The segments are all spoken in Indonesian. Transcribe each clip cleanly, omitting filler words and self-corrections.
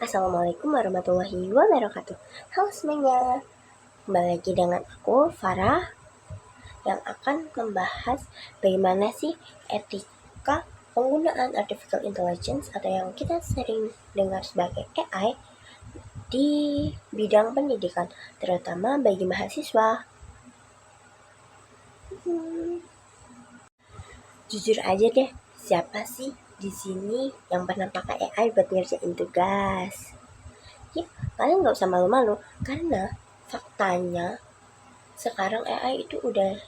Assalamualaikum warahmatullahi wabarakatuh. Halo semuanya, kembali lagi dengan aku Farah yang akan membahas bagaimana sih etika penggunaan artificial intelligence atau yang kita sering dengar sebagai AI di bidang pendidikan, terutama bagi mahasiswa. Jujur aja deh, siapa sih di sini yang pernah pakai AI buat ngerjain tugas? Ya, kalian nggak usah malu-malu karena faktanya sekarang AI itu udah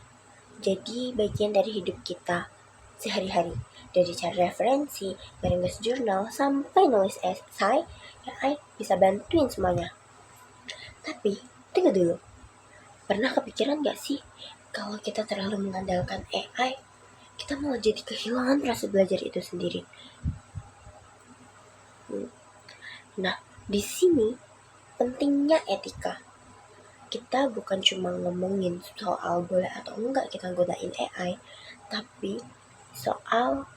jadi bagian dari hidup kita sehari-hari. Dari cari referensi, meringkas jurnal, sampai nulis esai, AI bisa bantuin semuanya. Tapi, tunggu dulu. Pernah kepikiran gak sih kalau kita terlalu mengandalkan AI, kita malah jadi kehilangan rasa belajar itu sendiri? Nah, di sini pentingnya etika. Kita bukan cuma ngomongin soal boleh atau enggak kita gunain AI, tapi soal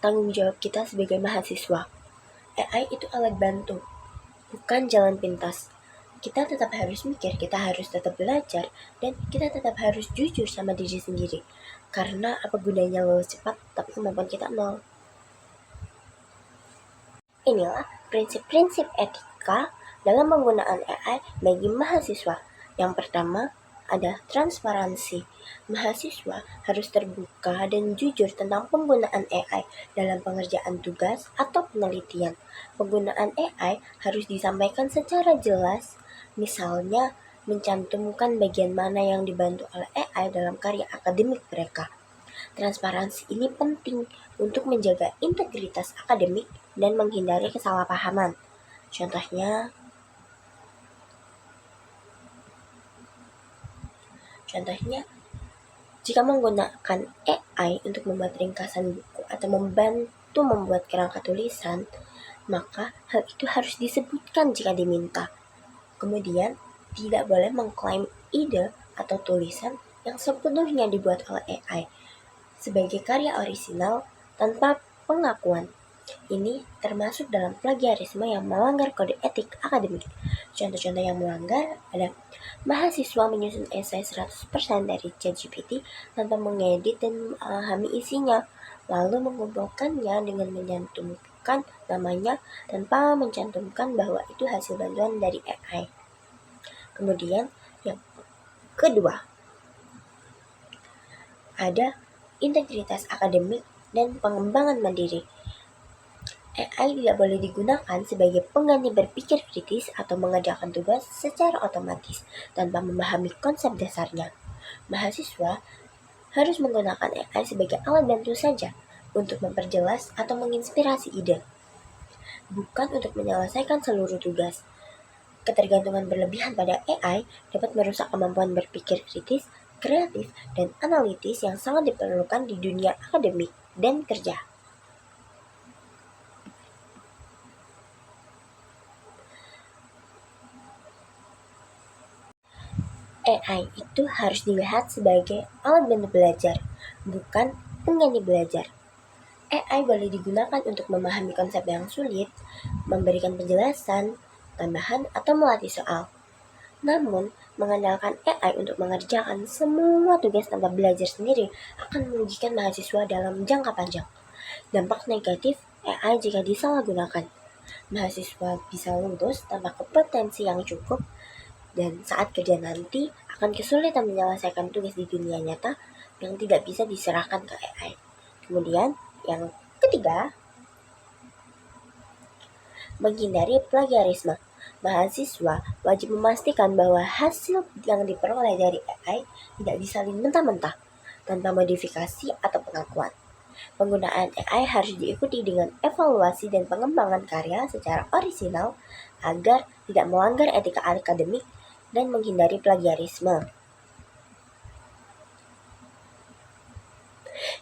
tanggung jawab kita sebagai mahasiswa. AI itu alat bantu, bukan jalan pintas. Kita tetap harus mikir, kita harus tetap belajar, dan kita tetap harus jujur sama diri sendiri. Karena apa gunanya lulus cepat, tapi kemampuan kita nol. Inilah prinsip-prinsip etika dalam penggunaan AI bagi mahasiswa. Yang pertama, ada transparansi. Mahasiswa harus terbuka dan jujur tentang penggunaan AI dalam pengerjaan tugas atau penelitian. Penggunaan AI harus disampaikan secara jelas, misalnya mencantumkan bagian mana yang dibantu oleh AI dalam karya akademik mereka. Transparansi ini penting untuk menjaga integritas akademik dan menghindari kesalahpahaman. Contohnya, jika menggunakan AI untuk membuat ringkasan buku atau membantu membuat kerangka tulisan, maka hal itu harus disebutkan jika diminta. Kemudian, tidak boleh mengklaim ide atau tulisan yang sepenuhnya dibuat oleh AI sebagai karya orisinal tanpa pengakuan. Ini termasuk dalam plagiarisme yang melanggar kode etik akademik. Contoh-contoh yang melanggar ada mahasiswa menyusun esai 100% dari ChatGPT tanpa mengedit dan memahami isinya, lalu mengumpulkannya dengan mencantumkan namanya tanpa mencantumkan bahwa itu hasil bantuan dari AI. Kemudian yang kedua, ada integritas akademik dan pengembangan mandiri. AI tidak boleh digunakan sebagai pengganti berpikir kritis atau mengerjakan tugas secara otomatis tanpa memahami konsep dasarnya. Mahasiswa harus menggunakan AI sebagai alat bantu saja untuk memperjelas atau menginspirasi ide, bukan untuk menyelesaikan seluruh tugas. Ketergantungan berlebihan pada AI dapat merusak kemampuan berpikir kritis, kreatif, dan analitis yang sangat diperlukan di dunia akademik dan kerja. AI itu harus dilihat sebagai alat bantu belajar, bukan pengganti belajar. AI boleh digunakan untuk memahami konsep yang sulit, memberikan penjelasan, tambahan, atau melatih soal. Namun, mengandalkan AI untuk mengerjakan semua tugas tanpa belajar sendiri akan merugikan mahasiswa dalam jangka panjang. Dampak negatif AI jika disalahgunakan. Mahasiswa bisa lulus tanpa kompetensi yang cukup, dan saat kerja nanti akan kesulitan menyelesaikan tugas di dunia nyata yang tidak bisa diserahkan ke AI. Kemudian, yang ketiga, menghindari plagiarisme. Mahasiswa wajib memastikan bahwa hasil yang diperoleh dari AI tidak disalin mentah-mentah tanpa modifikasi atau pengakuan. Penggunaan AI harus diikuti dengan evaluasi dan pengembangan karya secara orisinal agar tidak melanggar etika akademik dan menghindari plagiarisme.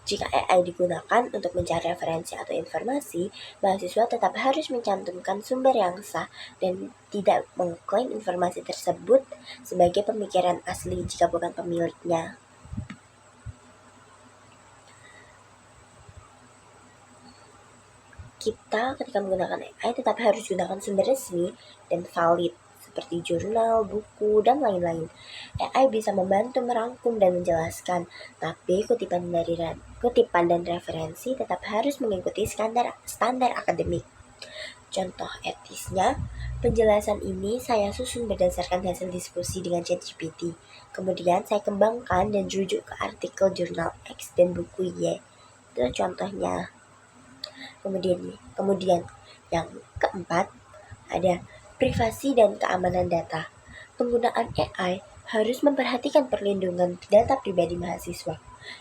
Jika AI digunakan untuk mencari referensi atau informasi, mahasiswa tetap harus mencantumkan sumber yang sah dan tidak mengklaim informasi tersebut sebagai pemikiran asli jika bukan pemiliknya. kita ketika menggunakan AI tetap harus gunakan sumber resmi dan valid seperti jurnal, buku, dan lain-lain. AI bisa membantu merangkum dan menjelaskan, tapi kutipan dan referensi tetap harus mengikuti standar akademik. Contoh etisnya, penjelasan ini saya susun berdasarkan hasil diskusi dengan ChatGPT. Kemudian saya kembangkan dan rujuk ke artikel jurnal X dan buku Y. Itu contohnya. Kemudian yang keempat ada privasi dan keamanan data. Penggunaan AI harus memperhatikan perlindungan data pribadi mahasiswa.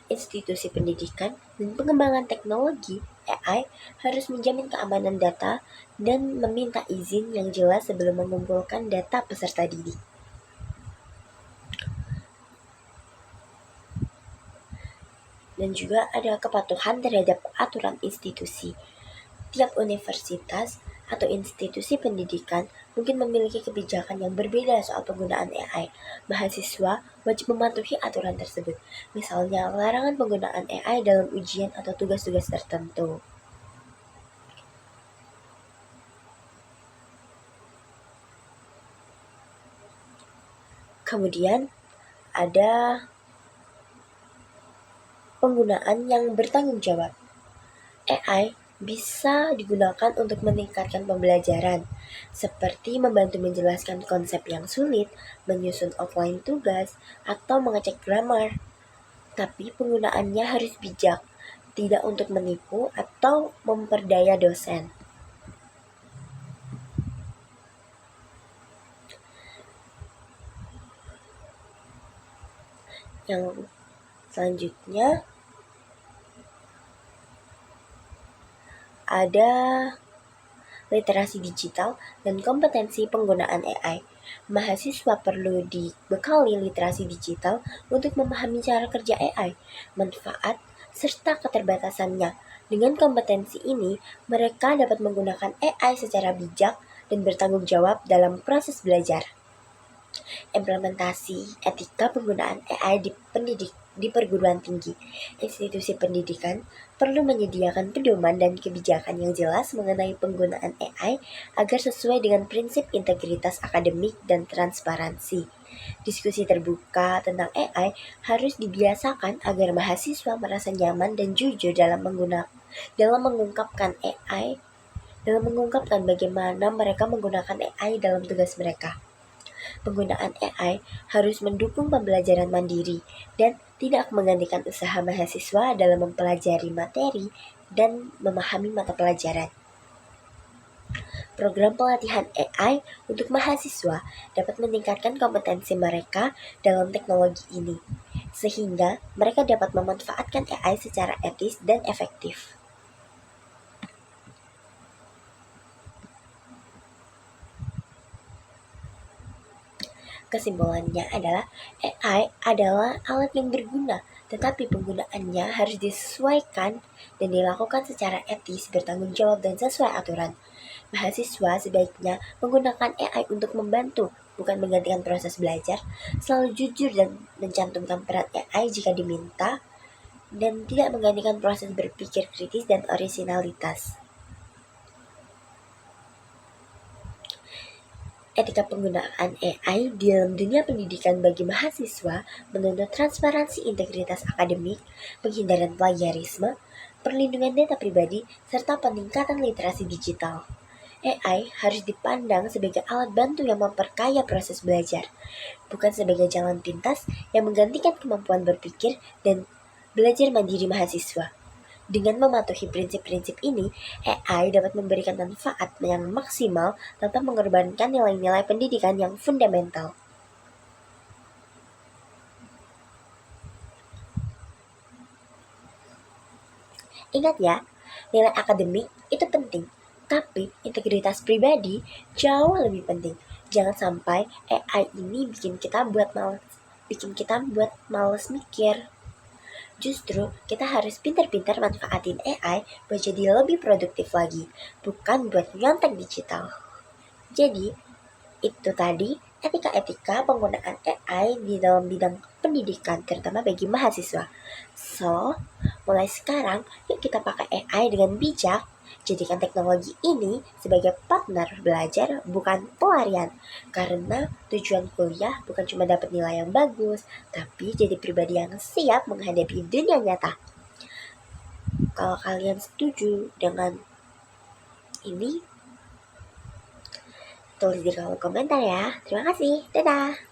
Institusi pendidikan dan pengembangan teknologi AI harus menjamin keamanan data dan meminta izin yang jelas sebelum mengumpulkan data peserta didik. Dan juga ada kepatuhan terhadap aturan institusi. Tiap universitas atau institusi pendidikan mungkin memiliki kebijakan yang berbeda soal penggunaan AI. Mahasiswa wajib mematuhi aturan tersebut, misalnya larangan penggunaan AI dalam ujian atau tugas-tugas tertentu. Kemudian ada penggunaan yang bertanggung jawab. AI bisa digunakan untuk meningkatkan pembelajaran, seperti membantu menjelaskan konsep yang sulit, menyusun outline tugas, atau mengecek grammar. Tapi penggunaannya harus bijak, tidak untuk menipu atau memperdaya dosen. Yang selanjutnya ada literasi digital dan kompetensi penggunaan AI. Mahasiswa perlu dibekali literasi digital untuk memahami cara kerja AI, manfaat, serta keterbatasannya. Dengan kompetensi ini, mereka dapat menggunakan AI secara bijak dan bertanggung jawab dalam proses belajar. Implementasi etika penggunaan AI di perguruan tinggi. Institusi pendidikan perlu menyediakan pedoman dan kebijakan yang jelas mengenai penggunaan AI agar sesuai dengan prinsip integritas akademik dan transparansi. Diskusi terbuka tentang AI harus dibiasakan agar mahasiswa merasa nyaman dan jujur dalam mengungkapkan bagaimana mereka menggunakan AI dalam tugas mereka. Penggunaan AI harus mendukung pembelajaran mandiri dan tidak menggantikan usaha mahasiswa dalam mempelajari materi dan memahami mata pelajaran. Program pelatihan AI untuk mahasiswa dapat meningkatkan kompetensi mereka dalam teknologi ini, sehingga mereka dapat memanfaatkan AI secara etis dan efektif. Kesimpulannya adalah AI adalah alat yang berguna, tetapi penggunaannya harus disesuaikan dan dilakukan secara etis, bertanggung jawab, dan sesuai aturan. Mahasiswa sebaiknya menggunakan AI untuk membantu, bukan menggantikan proses belajar. Selalu jujur dan mencantumkan peran AI jika diminta, dan tidak menggantikan proses berpikir kritis dan orisinalitas. Etika penggunaan AI di dalam dunia pendidikan bagi mahasiswa menuntut transparansi integritas akademik, penghindaran plagiarisme, perlindungan data pribadi, serta peningkatan literasi digital. AI harus dipandang sebagai alat bantu yang memperkaya proses belajar, bukan sebagai jalan pintas yang menggantikan kemampuan berpikir dan belajar mandiri mahasiswa. Dengan mematuhi prinsip-prinsip ini, AI dapat memberikan manfaat yang maksimal tanpa mengorbankan nilai-nilai pendidikan yang fundamental. Ingat ya, nilai akademik itu penting, tapi integritas pribadi jauh lebih penting. Jangan sampai AI ini bikin kita buat males mikir. Justru kita harus pintar-pintar manfaatin AI buat jadi lebih produktif lagi, bukan buat nyontek digital. Jadi, itu tadi etika-etika penggunaan AI di dalam bidang pendidikan, terutama bagi mahasiswa. So, mulai sekarang, yuk kita pakai AI dengan bijak Jadikan teknologi ini sebagai partner belajar, bukan pelarian. Karena tujuan kuliah bukan cuma dapat nilai yang bagus, tapi jadi pribadi yang siap menghadapi dunia nyata. Kalau kalian setuju dengan ini, tulis di kolom komentar ya. Terima kasih. Dadah.